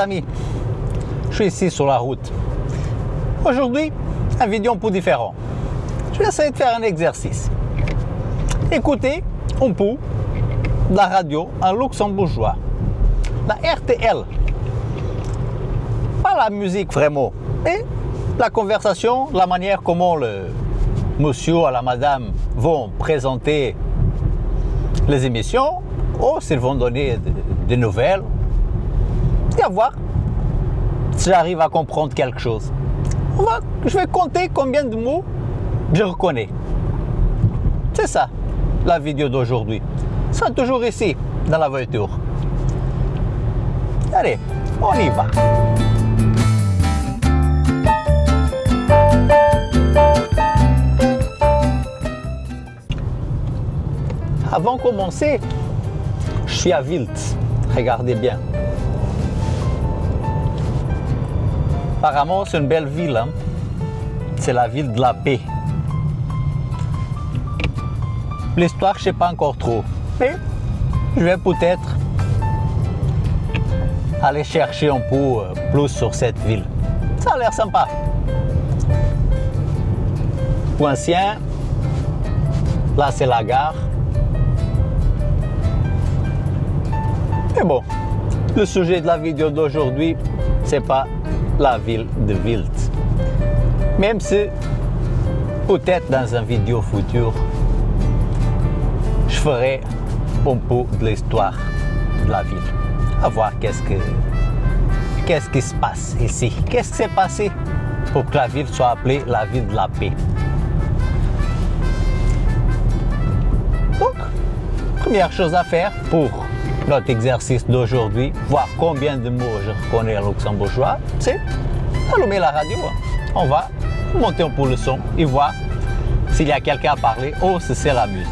amis, je suis ici sur la route. Aujourd'hui, une vidéo un peu différente. Je vais essayer de faire un exercice. Écoutez un peu de la radio en luxembourgeois, la RTL. Pas la musique vraiment, mais la conversation, la manière comment le monsieur ou la madame vont présenter les émissions, ou s'ils vont donner des nouvelles. Et à voir si j'arrive à comprendre quelque chose. Je vais compter combien de mots je reconnais. C'est ça, la vidéo d'aujourd'hui. Ça sera toujours ici, dans la voiture. Allez, on y va. Avant de commencer, je suis à Wilt. Regardez bien. Apparemment, c'est une belle ville. Hein? C'est la ville de la paix. L'histoire, je ne sais pas encore trop. Mais je vais peut-être aller chercher un peu plus sur cette ville. Ça a l'air sympa. Ancien, là c'est la gare. Mais bon, le sujet de la vidéo d'aujourd'hui, c'est pas la ville de Wilt. Même si, peut-être dans une vidéo future, je ferai un peu de l'histoire de la ville. À voir qu'est-ce qui se passe ici. Qu'est-ce qui s'est passé pour que la ville soit appelée la ville de la paix. Donc, première chose à faire pour notre exercice d'aujourd'hui, voir combien de mots je reconnais en luxembourgeois, c'est allumer la radio. On va monter un peu le son et voir s'il y a quelqu'un à parler ou si c'est la musique.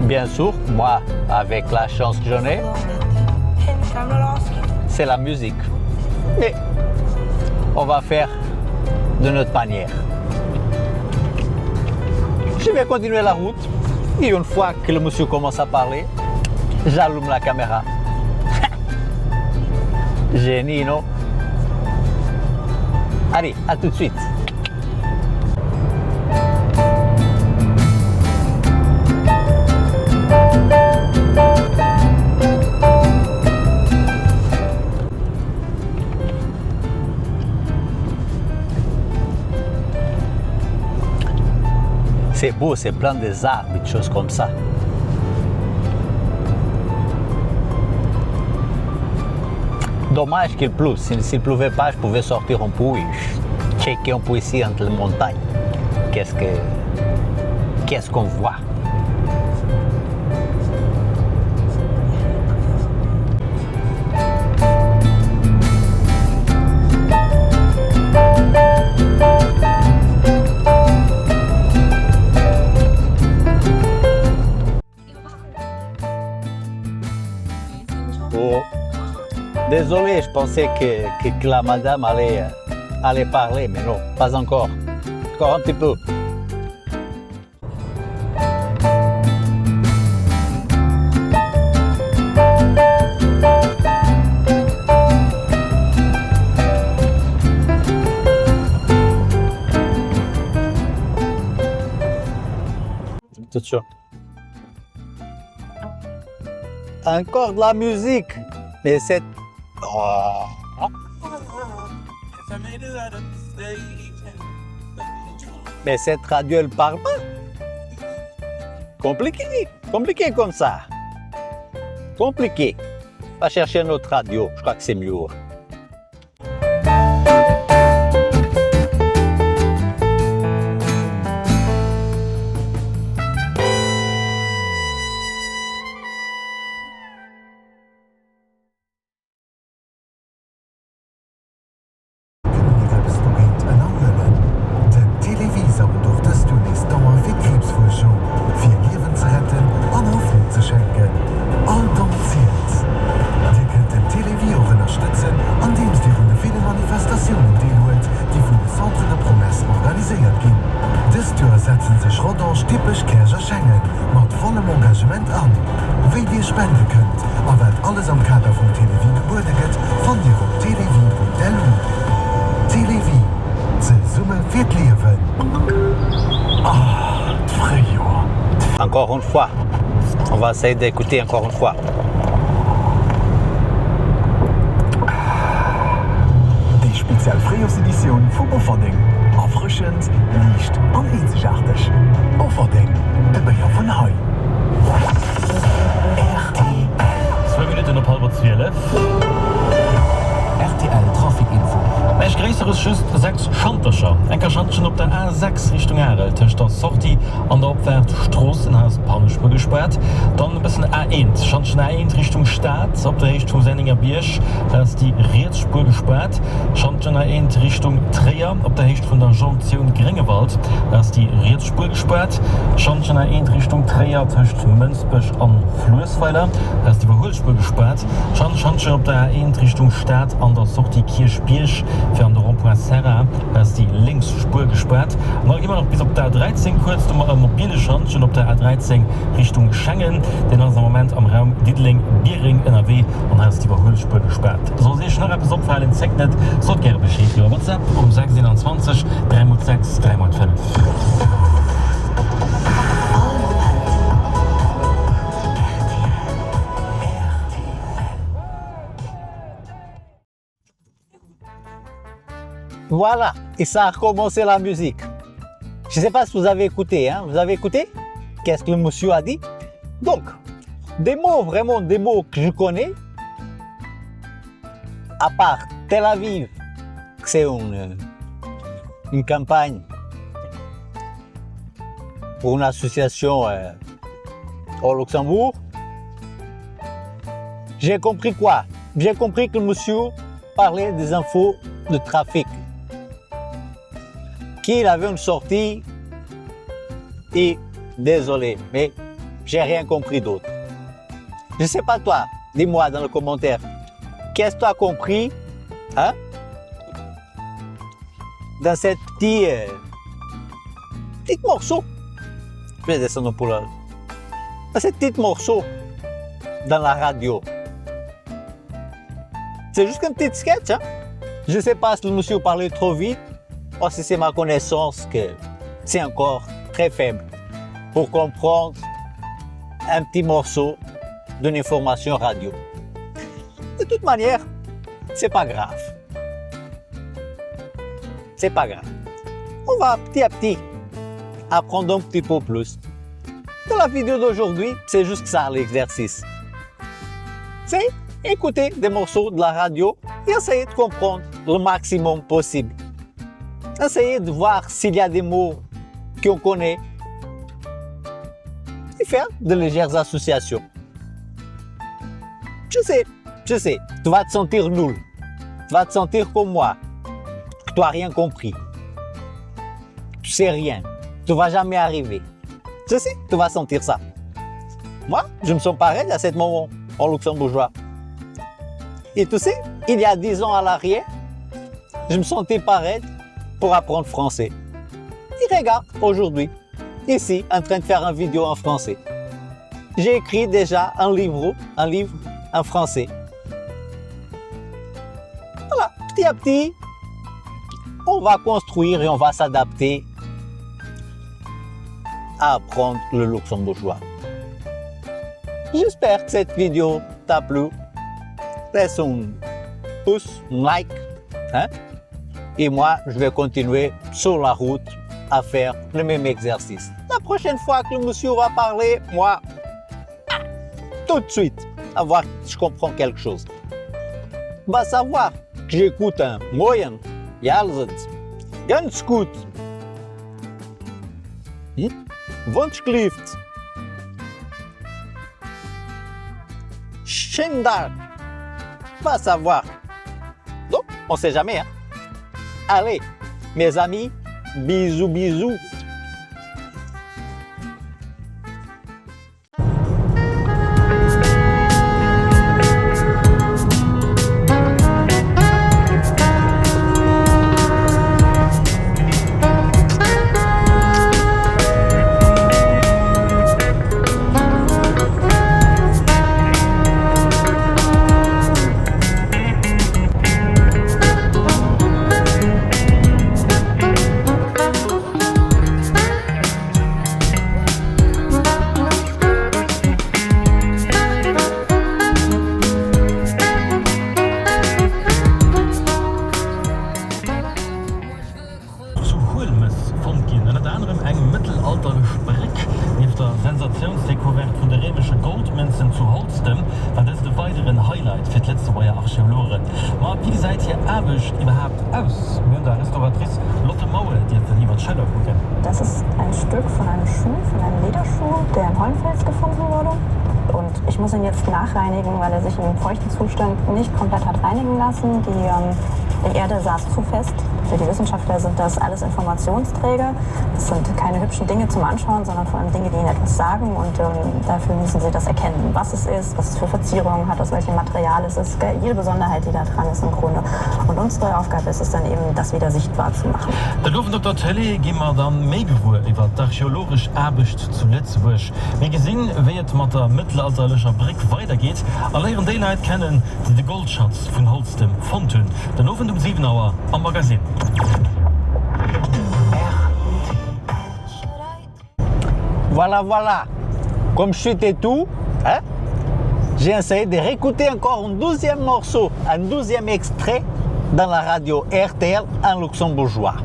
Bien sûr, moi, avec la chance que j'en ai, c'est la musique. Mais on va faire de notre manière. Je vais continuer la route et une fois que le monsieur commence à parler, j'allume la caméra. Génie, non? Allez, à tout de suite. C'est beau, c'est plein des arbres et des choses comme ça. Dommage qu'il pleuve. S'il ne pleuvait pas, je pouvais sortir un peu et checker un peu ici entre les montagnes. Qu'est-ce qu'on voit? Oh. Désolé, je pensais que la madame allait parler, mais non, pas encore. Encore un petit peu. Attention. Encore de la musique, mais c'est... Oh. Mais cette radio, elle parle pas. Compliqué comme ça. Compliqué. Va chercher notre radio, je crois que c'est mieux. All dann zählt. Ihr könnt den Televisor unterstützen wie ihr spenden könnt, aber alles am Kader von Televi geboren wird, von dir auf televi.delu. Televi, zur Summe wird Leben. Ah, Frère. Encore une fois. On va essayer d'écouter encore une fois. Die speziell Frühjahrsedition von Offerding. Erfrischend, leicht und einzigartig. Offerding, der Bayer von Hai. RTL. 2 Minuten op halb 12. RTL Trafikinfo. Eich gräseres schüst 6 Chantercher. Enker Chanschen op der A6 Richtung Erel tech der Sorti an der Opwärt Strossenhaus Panischbe gesperrt. Dann bisssen A1 Chanschen A1 Richtung Staat op der Richtung Senninger Biersch ass die Reetsspur gesperrt. Chanschen A1 Richtung Träer op der Hecht vun der Jonction Grengewald ass die Reetsspur gesperrt. Chanschen A1 Richtung Träer tcht Mënzbech an Fluesweiler ass die Überholspur gesperrt. Chanschen op der A1 Richtung Staat an der Sorti Kirchbiersch fir an der Rond-Point Serra ass die Linksspur gesperrt. Noch immer noch bis op der A13 kurz mobile Chanchen op der A13 Richtung Schengen, den ass am Moment am Raum Diedling, Biering, NRW an ass die Überholspur gesperrt. So sech noch etwas opfallen Zecknet, so gerne Bescheid über WhatsApp um 627 306 305. Voilà, et ça a recommencé la musique. Je ne sais pas si vous avez écouté, hein? Vous avez écouté? Qu'est-ce que le monsieur a dit? Donc, des mots, vraiment des mots que je connais, à part Tel Aviv, c'est une campagne pour une association au Luxembourg. J'ai compris quoi? J'ai compris que le monsieur parlait des infos de trafic. Qu'il avait une sortie et désolé, mais j'ai rien compris d'autre. Je sais pas toi, dis-moi dans le commentaire, qu'est-ce que tu as compris hein, dans cette petit morceau. Je vais descendre pour là. Dans cette petite morceau dans la radio. C'est juste un petit sketch. Hein? Je ne sais pas si le monsieur parlait trop vite. Oh, si c'est ma connaissance que c'est encore très faible pour comprendre un petit morceau d'une information radio. De toute manière, c'est pas grave. C'est pas grave. On va petit à petit apprendre un petit peu plus. Dans la vidéo d'aujourd'hui, c'est juste ça l'exercice. C'est écouter des morceaux de la radio et essayer de comprendre le maximum possible. Essayez de voir s'il y a des mots qu'on connaît et faire de légères associations. Je sais, tu vas te sentir nul. Tu vas te sentir comme moi, que tu n'as rien compris. Tu sais rien, tu ne vas jamais arriver. Je sais, tu vas sentir ça. Moi, je me sens pareil à ce moment en luxembourgeois. Et tu sais, il y a 10 ans à l'arrière, je me sentais pareil pour apprendre français. Et regarde, aujourd'hui, ici, en train de faire une vidéo en français. J'ai écrit déjà un livre en français. Voilà, petit à petit, on va construire et on va s'adapter à apprendre le luxembourgeois. J'espère que cette vidéo t'a plu. Laisse un pouce, un like. Hein? Et moi, je vais continuer sur la route à faire le même exercice. La prochaine fois que le monsieur va parler, moi, tout de suite, à voir si je comprends quelque chose. Va savoir que j'écoute un moyen, Jalzens, ganz gut, Wunschlift, Schindar, va savoir. Donc, on ne sait jamais, hein. Allez, mes amis, bisous, bisous. Archäologen. Aber wie seid ihr Abisch überhaupt aus? Wir haben da Restauratrice Lotte Mauer, die hat lieber Scheller gucken. Das ist ein Stück von einem Schuh, von einem Lederschuh, der in Holmfels gefunden wurde. Und ich muss ihn jetzt nachreinigen, weil er sich im feuchten Zustand nicht komplett hat reinigen lassen. Die Erde saß zu fest. Für die Wissenschaftler sind das alles Informationsträger. Das sind keine hübschen Dinge zum Anschauen, sondern vor allem Dinge, die ihnen etwas sagen. Und dafür müssen sie das erkennen, was es für Verzierungen hat, aus welchem Material es ist. Jede Besonderheit, die da dran ist im Grunde. Und unsere Aufgabe ist es dann eben, das wieder sichtbar zu machen. Der Lufen Dr. Tele gehen wir dann mehrgewohr über archäologisch Abisch zu Lützburg. Wir gesehen, wie es mit der mittelalterlichen Brick weitergeht. Alle in Daylight kennen, die den Goldschatz von Holstem von Thun. Den Lufen um 7 Uhr am Magazin. Voilà, voilà. Comme je suis têtu, hein, j'ai essayé de réécouter encore un 12e morceau, un 12e extrait dans la radio RTL en luxembourgeois.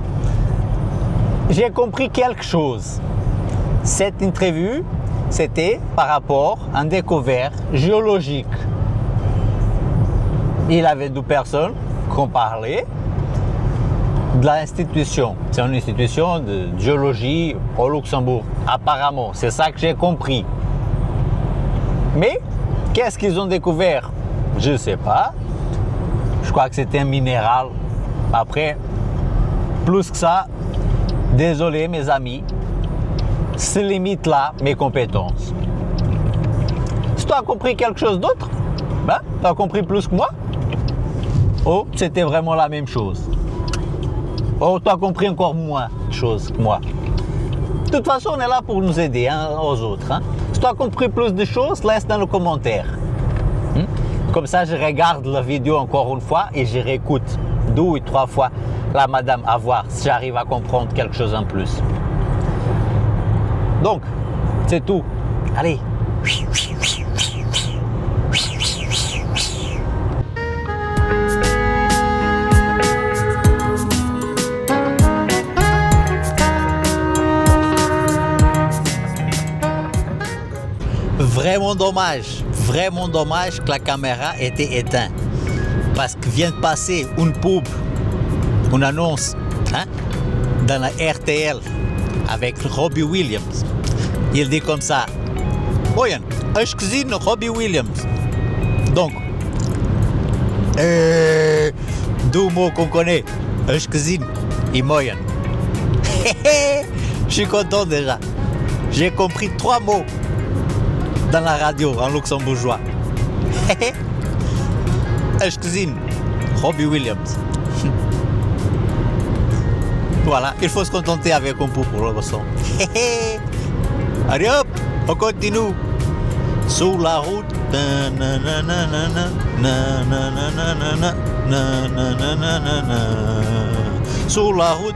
J'ai compris quelque chose. Cette interview, c'était par rapport à une découverte géologique. Il y avait deux personnes qui ont parlé de l'institution. C'est une institution de géologie au Luxembourg, apparemment. C'est ça que j'ai compris. Mais qu'est-ce qu'ils ont découvert? Je ne sais pas. Je crois que c'était un minéral. Après, plus que ça, désolé mes amis, se limite là mes compétences. Si tu as compris quelque chose d'autre, ben, tu as compris plus que moi. Oh, c'était vraiment la même chose. Oh, tu as compris encore moins de choses que moi. De toute façon, on est là pour nous aider hein, aux autres. Hein. Si tu as compris plus de choses, laisse dans le commentaire. Comme ça, je regarde la vidéo encore une fois et je réécoute 2 ou 3 fois la madame à voir si j'arrive à comprendre quelque chose en plus. Donc, c'est tout. Allez. Vraiment dommage que la caméra était éteinte. Parce que vient de passer une pub, une annonce hein, dans la RTL avec Robbie Williams. Il dit comme ça, Moyen, je cuisine Robbie Williams. Donc, deux mots qu'on connaît, je cuisine et Moyen. Je suis content déjà. J'ai compris 3 mots dans la radio en luxembourgeois. Je cuisine Robbie Williams. Voilà, il faut se contenter avec un peu pour le son. Allez hop, on continue. Sur la route, sur la route,